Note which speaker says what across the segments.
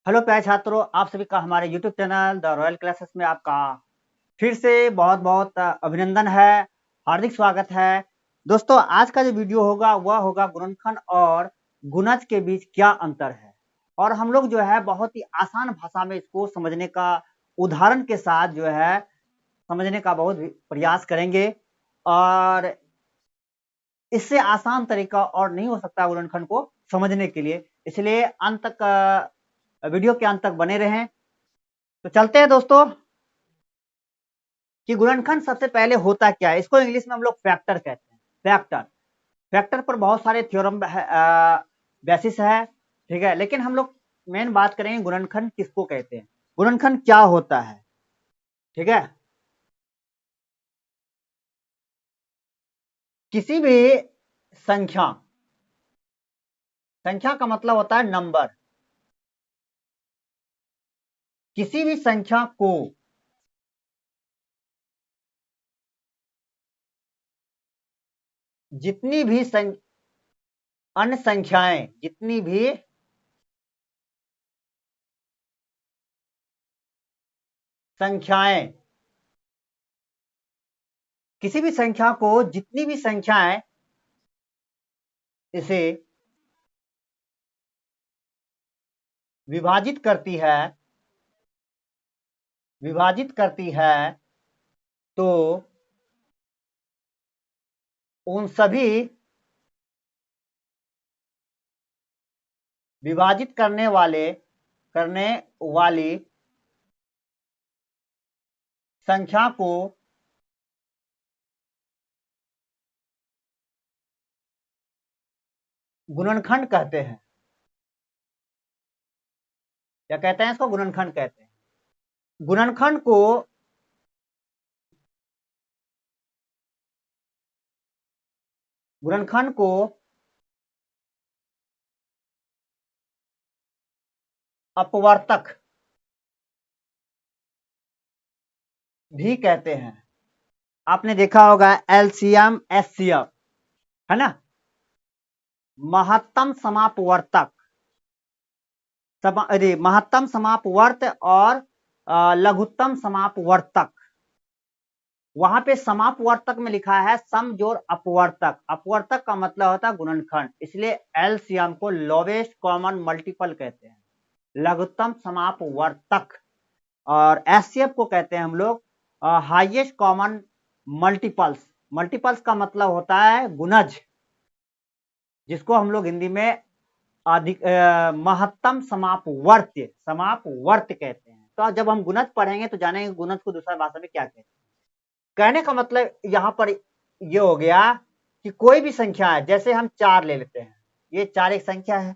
Speaker 1: Hello प्यारे छात्रों, आप सभी का हमारे YouTube channel the royal classes में आपका फिर से बहुत बहुत अभिनंदन है, हार्दिक स्वागत है। दोस्तों, आज का जो वीडियो होगा वह होगा गुणनखंड और गुणज के बीच क्या अंतर है। और हम लोग जो है बहुत ही आसान भाषा में इसको समझने का उदाहरण के साथ जो है समझने का बहुत प्रयास करेंगे। और इससे आसान तरीका और नहीं हो सकता गुणनखंड को समझने के लिए, इसलिए अंत तक वीडियो के अंत तक बने रहें। तो चलते हैं दोस्तों कि गुणनखंड सबसे पहले होता क्या है। इसको इंग्लिश में हम लोग फैक्टर कहते हैं। फैक्टर फैक्टर पर बहुत सारे थ्योरम बेसिस है, ठीक है। लेकिन हम लोग मेन बात करेंगे गुणनखंड किसको कहते हैं, गुणनखंड क्या होता है, ठीक है। किसी भी संख्या, संख्या का मतलब होता है नंबर, किसी भी संख्या को जितनी भी अन्य संख्याएं, जितनी भी संख्याएं, किसी भी संख्या को जितनी भी संख्याएं इसे विभाजित करती है, विभाजित करती है, तो उन सभी विभाजित करने वाली संख्या को गुणनखंड कहते हैं। क्या कहते हैं इसको? गुणनखंड कहते हैं। गुणनखंड को गुणनखंड को अपवर्तक भी कहते हैं। आपने देखा होगा एलसीएम एचसीएफ, है ना। महत्तम समापवर्तक, महत्तम समापवर्त और लघुत्तम समापवर्तक। वहां पे समापवर्तक में लिखा है सम जोड़ अपवर्तक। अपवर्तक का मतलब होता है गुणनखंड, इसलिए एलसीएम को लोवेस्ट कॉमन मल्टीपल कहते हैं, लघुत्तम समापवर्तक। और एचसीएफ को कहते हैं हम लोग हाईएस्ट कॉमन मल्टीपल्स। मल्टीपल्स का मतलब होता है गुणज, जिसको हम लोग हिंदी में अधिक महत्तम समापवर्त कहते हैं। तो जब हम गुणज पढ़ेंगे तो जानेंगे गुणज को दूसरा भाषा में क्या कहते हैं। कहने का मतलब यहाँ पर ये हो गया कि कोई भी संख्या है, जैसे हम 4 ले लेते हैं, ये 4 एक संख्या है।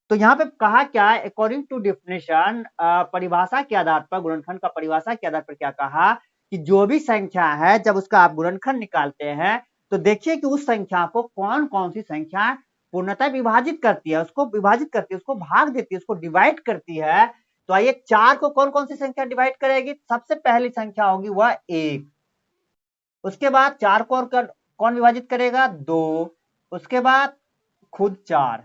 Speaker 1: तो यहाँ पे कहा क्या है, अकॉर्डिंग टू डिफिनेशन, परिभाषा के आधार पर, गुणनखंड का परिभाषा के आधार पर क्या कहा कि जो भी संख्या है जब उसका आप गुणनखंड निकालते हैं तो देखिए कि उस संख्या को कौन कौन सी संख्या पूर्णतः विभाजित करती है, उसको विभाजित करती है, उसको भाग देती है, उसको डिवाइड करती है। तो आइए 4 को कौन कौन सी संख्या डिवाइड करेगी। सबसे पहली संख्या होगी वह 1, उसके बाद 4 को और कौन विभाजित करेगा, 2, उसके बाद खुद 4।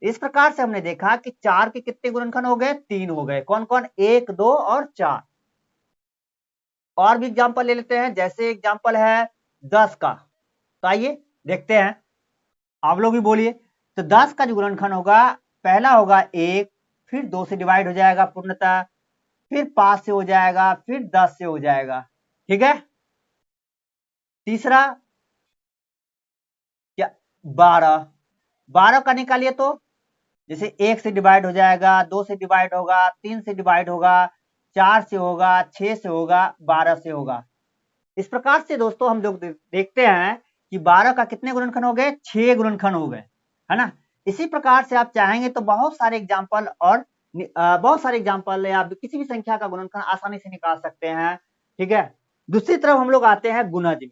Speaker 1: इस प्रकार से हमने देखा कि 4 के कितने गुणनखंड हो गए, 3 हो गए। कौन कौन, 1, 2 और 4। और भी एग्जांपल ले लेते हैं, जैसे एग्जांपल है 10 का। तो आइए देखते हैं, आप लोग भी बोलिए। तो 10 का जो गुणनखंड होगा, पहला होगा 1, फिर 2 से डिवाइड हो जाएगा पूर्णतः, फिर 5 से हो जाएगा, फिर 10 से हो जाएगा, ठीक है। तीसरा क्या, 12। 12 का निकालिए तो जैसे 1 से डिवाइड हो जाएगा, 2 से डिवाइड होगा, 3 से डिवाइड होगा, 4 से होगा, 6 से होगा, 12 से होगा। इस प्रकार से दोस्तों हम लोग देखते हैं कि 12 का कितने गुणनखंड हो गए, 6 गुणनखंड हो गए, है ना। इसी प्रकार से आप चाहेंगे तो बहुत सारे एग्जाम्पल और बहुत सारे एग्जाम्पल या किसी भी संख्या का गुणनखंड आसानी से निकाल सकते हैं, ठीक है। दूसरी तरफ हम लोग आते हैं गुणज में।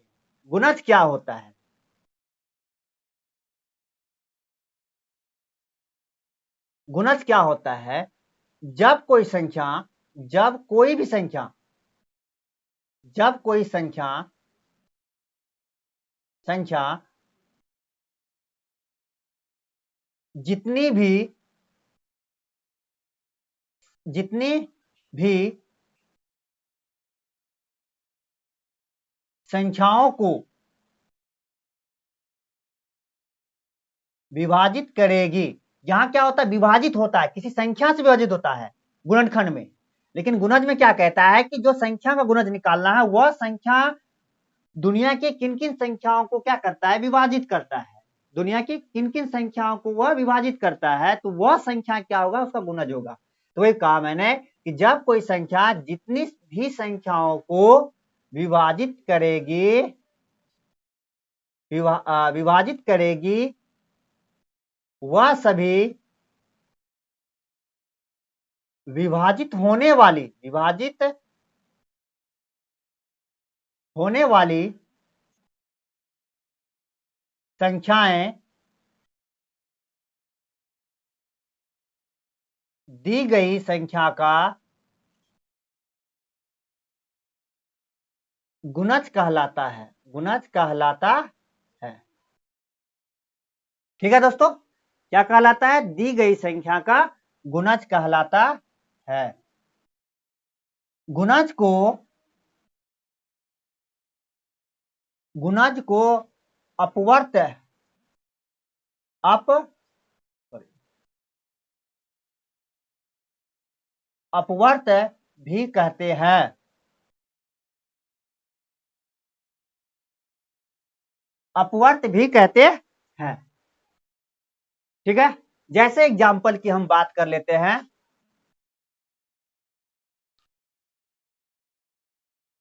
Speaker 1: गुणज क्या होता है? गुणज क्या होता है, जब कोई संख्या, जब कोई भी संख्या, जब कोई संख्या संख्या जितनी भी जितनी भी संख्याओं को विभाजित करेगी, यहां क्या होता है, विभाजित होता है, किसी संख्या से विभाजित होता है गुणनखंड में। लेकिन गुणज में क्या कहता है कि जो संख्या का गुणज निकालना है वह संख्या दुनिया के किन किन संख्याओं को क्या करता है, विभाजित करता है। दुनिया की किन किन संख्याओं को वह विभाजित करता है, तो वह संख्या क्या होगा, उसका गुणज होगा। तो वही कहा मैंने कि जब कोई संख्या जितनी भी संख्याओं को विभाजित करेगी, विभाजित करेगी, वह सभी विभाजित होने वाली संख्याएं दी गई संख्या का गुणज कहलाता है, गुणज कहलाता है। ठीक है दोस्तों, क्या कहलाता है, दी गई संख्या का गुणज कहलाता है। गुणज को अपवर्त अपवर्त भी कहते हैं। अपवर्त भी कहते हैं। ठीक है, जैसे एग्जाम्पल की हम बात कर लेते हैं।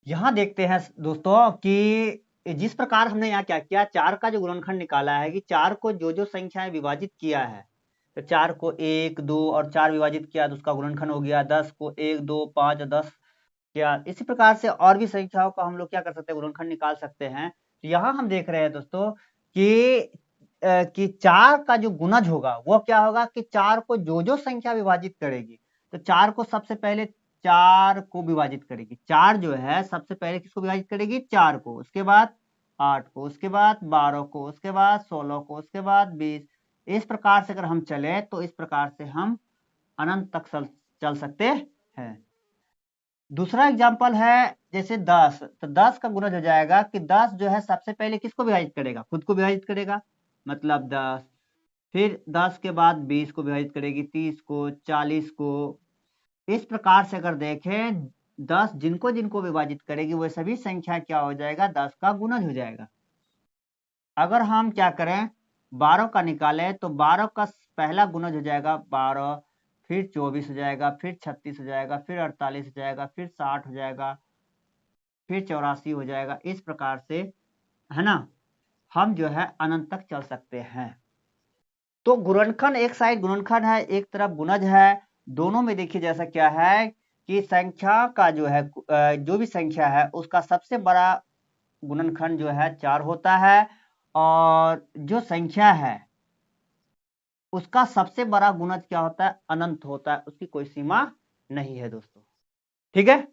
Speaker 1: यहां देखते हैं दोस्तों कि जिस प्रकार हमने यहाँ क्या किया, 4 का जो गुणनखंड निकाला है कि 4 को जो जो संख्याएं विभाजित किया है, तो 4 को 1 2 और 4 विभाजित किया तो उसका गुणनखंड हो गया। 10 को 1 2 5 10 किया। इसी प्रकार से और भी संख्याओं का हम लोग क्या कर सकते हैं, गुणनखंड निकाल सकते हैं। तो यहाँ हम देख रहे हैं दोस्तों कि 4 का जो गुणज होगा वो क्या होगा कि 4 को जो जो संख्या विभाजित करेगी, तो 4 को सबसे पहले 4 को विभाजित करेगी। 4 जो है सबसे पहले किसको विभाजित करेगी, 4 को, उसके बाद 8 को, उसके बाद 12 को, उसके बाद 16 को, उसके बाद 20। इस प्रकार से अगर हम चले तो इस प्रकार से हम अनंत तक चल सकते हैं। दूसरा एग्जाम्पल है जैसे 10, तो 10 का गुणज हो जाएगा कि 10 जो है सबसे पहले किसको विभाजित करेगा, खुद को विभाजित करेगा, मतलब 10। फिर 10 के बाद 20 को विभाजित करेगी, 30 को, 40 को। इस प्रकार से अगर देखें 10 जिनको जिनको विभाजित करेगी वह सभी संख्या क्या हो जाएगा, 10 का गुणज हो जाएगा। अगर हम क्या करें 12 का निकालें तो 12 का पहला गुणज हो जाएगा 12, फिर 24 हो जाएगा, फिर 36 हो जाएगा, फिर 48 हो जाएगा, फिर 60 हो जाएगा, फिर 84 हो जाएगा। इस प्रकार से है ना, हम जो है अनंत तक चल सकते हैं। तो गुणनखंड एक साइड गुणनखंड है, एक तरफ गुणज है। दोनों में देखिए जैसा क्या है कि संख्या का जो है जो भी संख्या है उसका सबसे बड़ा गुणनखंड जो है 4 होता है, और जो संख्या है उसका सबसे बड़ा गुणज क्या होता है, अनंत होता है, उसकी कोई सीमा नहीं है दोस्तों। ठीक है,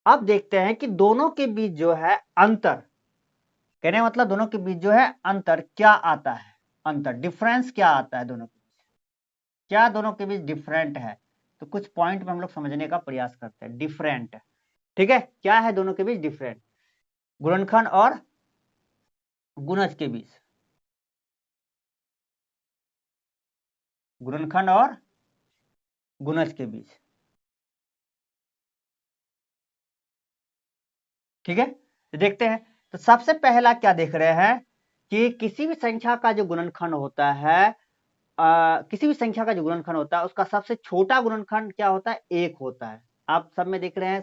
Speaker 1: अब देखते हैं कि दोनों के बीच जो है अंतर, कहने का मतलब दोनों के बीच जो है अंतर क्या आता है, अंतर डिफरेंस क्या आता है दोनों के बीच, क्या दोनों के बीच डिफरेंट है। तो कुछ पॉइंट में हम लोग समझने का प्रयास करते हैं डिफरेंट। ठीक है, क्या है दोनों के बीच डिफरेंट, गुणनखंड और गुणज के बीच, गुणनखंड और गुणज के बीच। ठीक है, तो देखते हैं। तो सबसे पहला क्या देख रहे हैं कि किसी भी संख्या का जो गुणनखंड होता है, किसी भी संख्या का जो गुणनखंड होता है उसका सबसे छोटा गुणनखंड क्या होता है, 1 होता है। आप सब में देख रहे हैं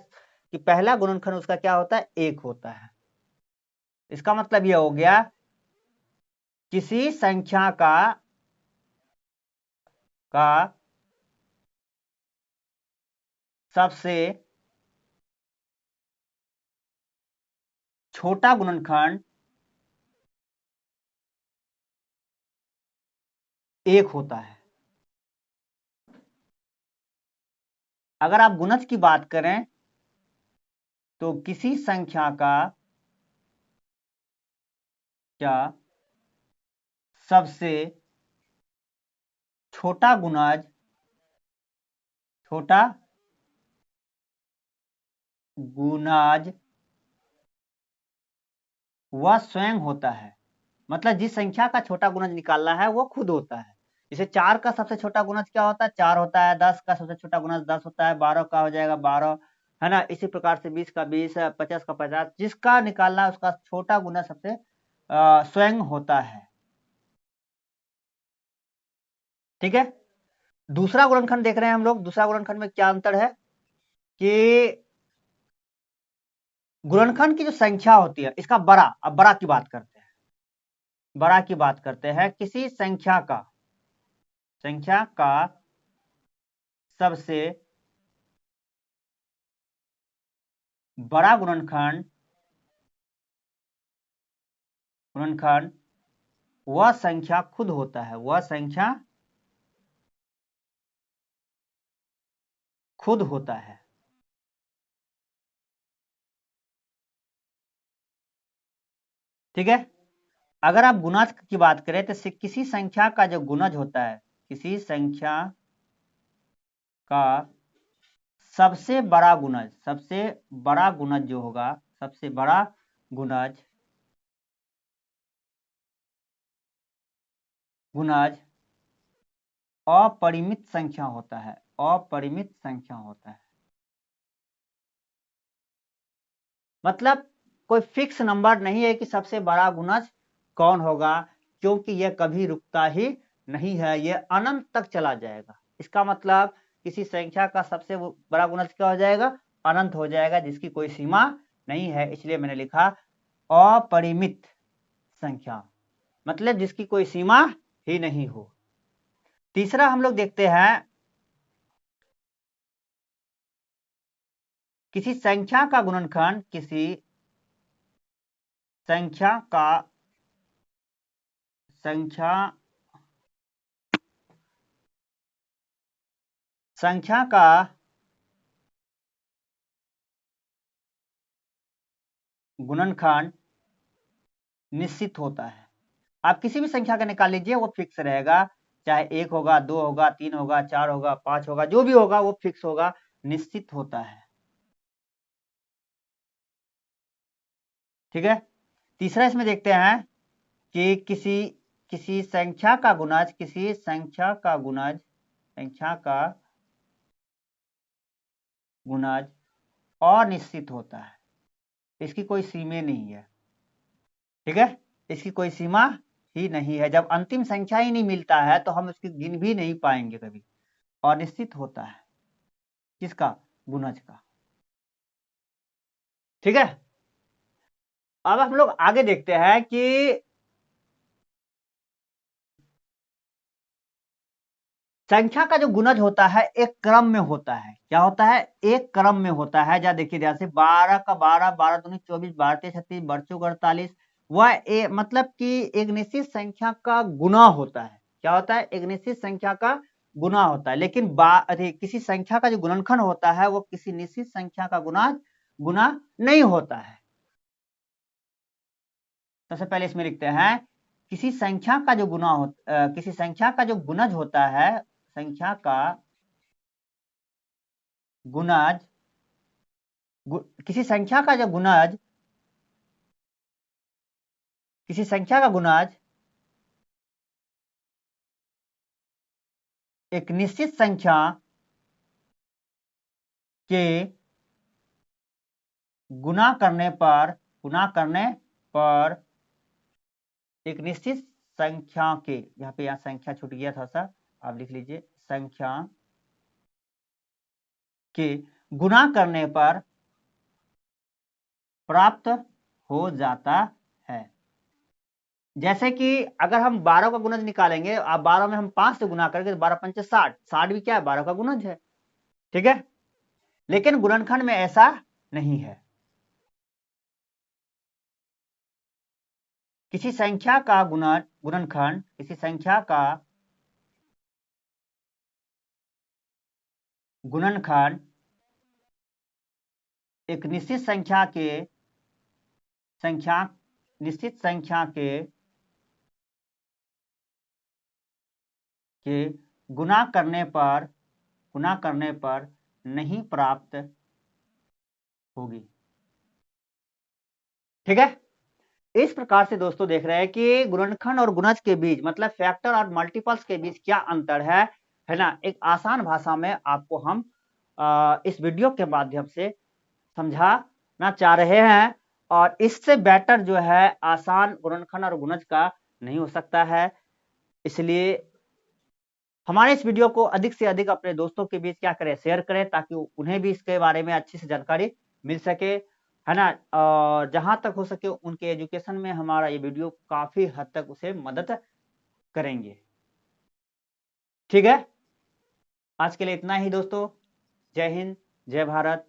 Speaker 1: कि पहला गुणनखंड उसका क्या होता है, 1 होता है। इसका मतलब यह हो गया किसी संख्या का सबसे छोटा गुणनखंड 1 होता है। अगर आप गुणज की बात करें तो किसी संख्या का क्या सबसे छोटा गुणज छोटा गुणज वह स्वयं होता है। मतलब जिस संख्या का छोटा गुणज निकालना है वो खुद होता है। जैसे 4 का सबसे छोटा गुणज क्या होता है? 4 होता है। 10 का सबसे छोटा गुणज 10 होता है। 12 का हो जाएगा 12, है ना। इसी प्रकार से 20 का 20, 50 का 50, जिसका निकालना है उसका छोटा गुणज सबसे स्वयं होता है। ठीक है। दूसरा गुणनखंड देख रहे हैं हम लोग। दूसरा गुणनखंड में क्या अंतर है कि गुणनखंड की जो संख्या होती है इसका बड़ा, अब बड़ा की बात करते हैं। बड़ा की बात करते हैं। किसी संख्या का सबसे बड़ा गुणनखंड वह संख्या खुद होता है। वह संख्या खुद होता है। ठीक है। अगर आप गुणज की बात करें तो किसी संख्या का जो गुणज होता है, किसी संख्या का सबसे बड़ा गुणज जो होगा, सबसे बड़ा गुणज अपरिमित संख्या होता है। अपरिमित संख्या होता है। मतलब कोई फिक्स नंबर नहीं है कि सबसे बड़ा गुणज कौन होगा, क्योंकि यह कभी रुकता ही नहीं है, यह अनंत तक चला जाएगा। इसका मतलब किसी संख्या का सबसे बड़ा गुणज क्या हो जाएगा? अनंत हो जाएगा, जिसकी कोई सीमा नहीं है। इसलिए मैंने लिखा अपरिमित संख्या, मतलब जिसकी कोई सीमा ही नहीं हो। तीसरा हम लोग देखते हैं, किसी संख्या का गुणनखंड किसी संख्या का गुणनखंड निश्चित होता है। आप किसी भी संख्या का निकाल लीजिए, वो फिक्स रहेगा। चाहे 1 होगा, 2 होगा, 3 होगा, 4 होगा, 5 होगा, जो भी होगा वो फिक्स होगा, निश्चित होता है। ठीक है। तीसरा इसमें देखते हैं कि किसी संख्या का गुणज अनिश्चित होता है। इसकी कोई सीमा नहीं है। ठीक है। इसकी कोई सीमा ही नहीं है। जब अंतिम संख्या ही नहीं मिलता है तो हम उसकी गिन भी नहीं पाएंगे कभी। अनिश्चित होता है किसका? गुणज का। ठीक है। अब हम लोग आगे देखते हैं कि संख्या का जो गुणज होता है एक क्रम में होता है। क्या होता है? एक क्रम में होता है। जरा देखिए ध्यान से, 12 का 12, 12 दूनी 24, 12 तेईस 36, 12 चौक 48, वह मतलब कि एक निश्चित संख्या का गुना होता है। क्या होता है? एक निश्चित संख्या का गुना होता है। लेकिन किसी संख्या का जो गुणनखंड होता है वो किसी निश्चित संख्या का गुना नहीं होता है। सबसे पहले इसमें लिखते हैं, किसी संख्या का जो किसी संख्या का जो गुणज होता है, संख्या का गुणज किसी संख्या का जो गुणज किसी संख्या का गुणज एक निश्चित संख्या के गुना करने पर एक निश्चित संख्या के, यहाँ संख्या छूट गया था सर, आप लिख लीजिए, संख्या के गुना करने पर प्राप्त हो जाता है। जैसे कि अगर हम 12 का गुणज निकालेंगे, आप 12 में हम 5 से गुना करेंगे तो 12 पंचे 60, 60 भी क्या है? 12 का गुणज है। ठीक है। लेकिन गुणनखंड में ऐसा नहीं है। किसी संख्या का गुणनखंड किसी संख्या का गुणनखंड एक निश्चित संख्या के गुना करने पर गुणा करने पर नहीं प्राप्त होगी। ठीक है, इस प्रकार से दोस्तों देख रहे हैं कि गुणनखंड और गुणज के बीच मतलब फैक्टर और मल्टीपल्स के बीच क्या अंतर है ना। एक आसान भाषा में आपको हम इस वीडियो के माध्यम से समझाना चाह रहे हैं, और इससे बेटर जो है आसान गुणनखंड और गुणज का नहीं हो सकता है। इसलिए हमारे इस वीडियो को अधिक से अधिक अपने दोस्तों के बीच क्या करें, शेयर करें, ताकि उन्हें भी इसके बारे में अच्छी से जानकारी मिल सके, है ना। जहां तक हो सके उनके एजुकेशन में हमारा ये वीडियो काफी हद तक उसे मदद करेंगे। ठीक है, आज के लिए इतना ही दोस्तों। जय हिंद, जय भारत।